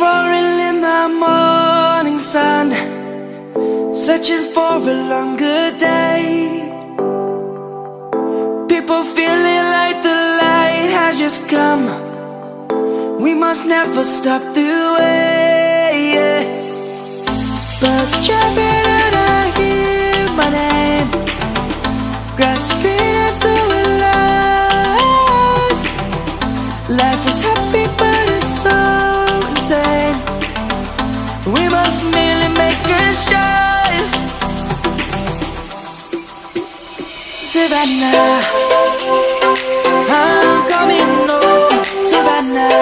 roaring in the morning sun, searching for a longer day. People feeling like the light has just come. We must never stop the way, yeah. Birds chirping and I hear my name, grasping into a life. Life is happy but it's so insane. We must merely make a start. Savannah, I'm coming home. Savannah,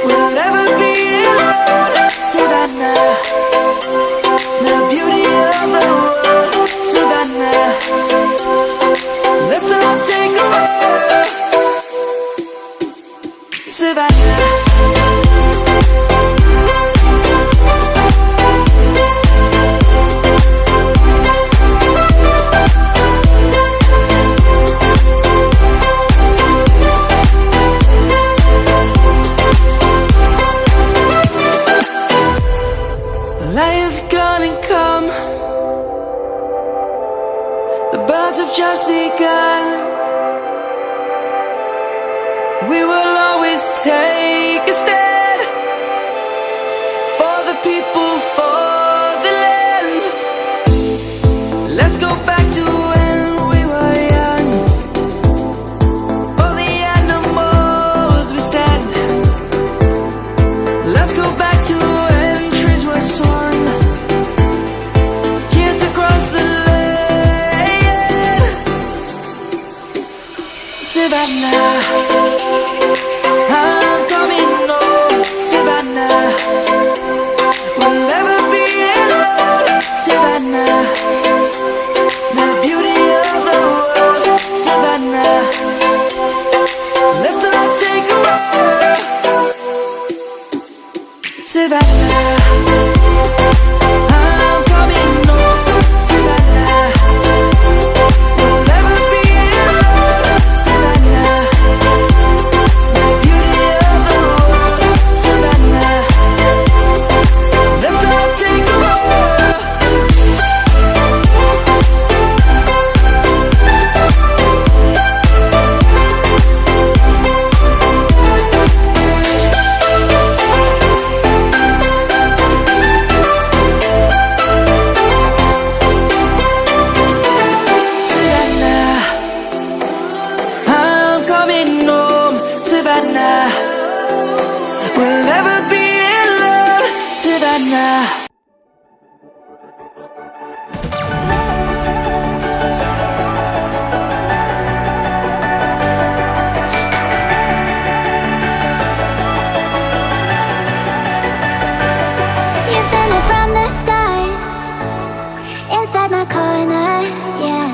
we'll never be alone. Savannah, the beauty of the world. Savannah, let's all take a walk. Savannah. Lion's gonna come. The birds have just begun. We will always take a stand for the people, for the land. Let's go back to when we were young. For the animals we stand. Let's go back to when trees were swung. Kids across the land. Savannah, I'm coming home. Savannah, we'll never be alone. Savannah, the beauty of the world. Savannah, let's all take a walk. Savannah, I'm coming home. Savannah, we'll never be alone. Savannah, the beauty of the world. Savannah, let's all take a walk. Savannah, I'm coming home. Savannah, we'll never be alone. Savannah. You've been there from the start, inside my corner, yeah.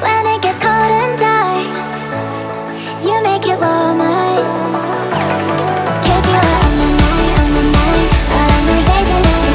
When it gets cold and dark, you make it warmer. 'Cause you are on my mind, all of my days and every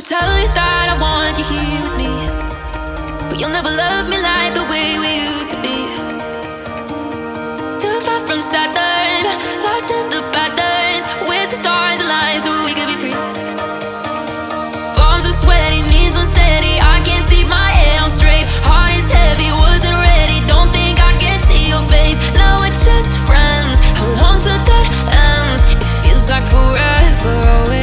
tell you that I want you here with me, but you'll never love me like the way we used to be. Too far from Saturn, lost in the patterns. Wish the stars align so we could be free. Palms are sweaty, knees unsteady. I can't see my head on straight. Heart is heavy, wasn't ready. Don't think I can see your face. Now we're just friends. How long till that ends? It feels like forever away.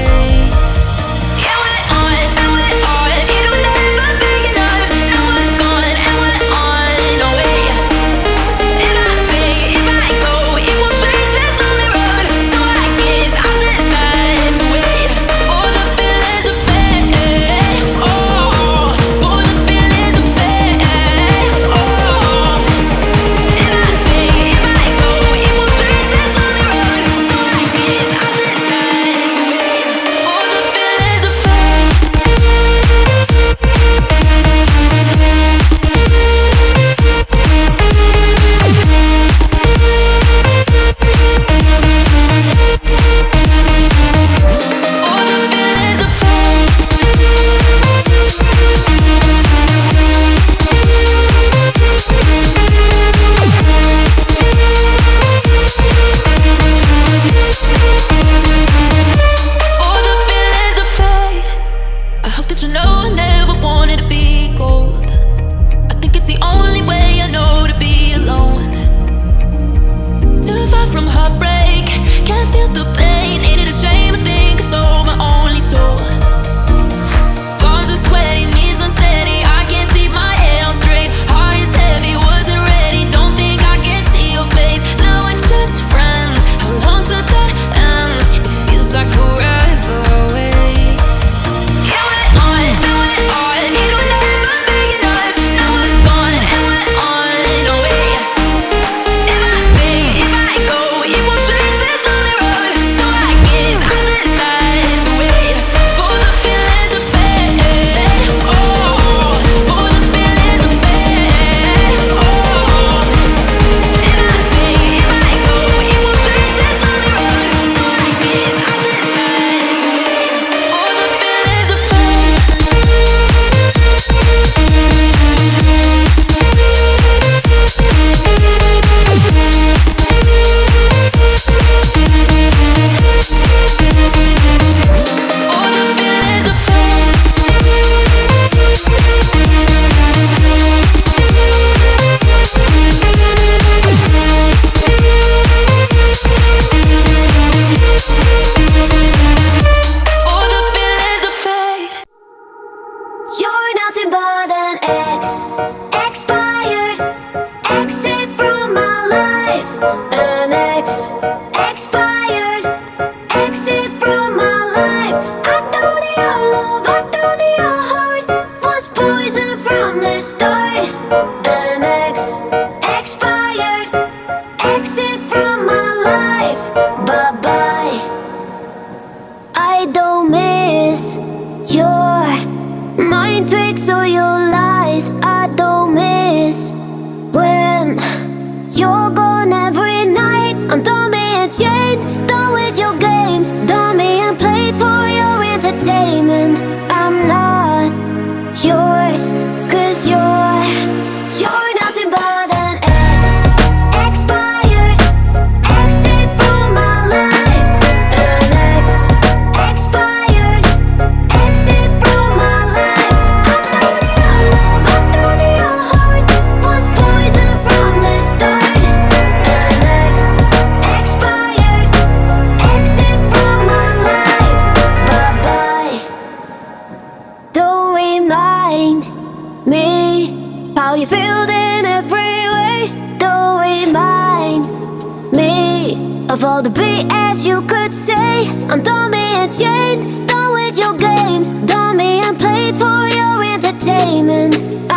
How you feel in every way. Don't remind me of all the BS you could say. I'm done being chained, done with your games, done being played for your entertainment.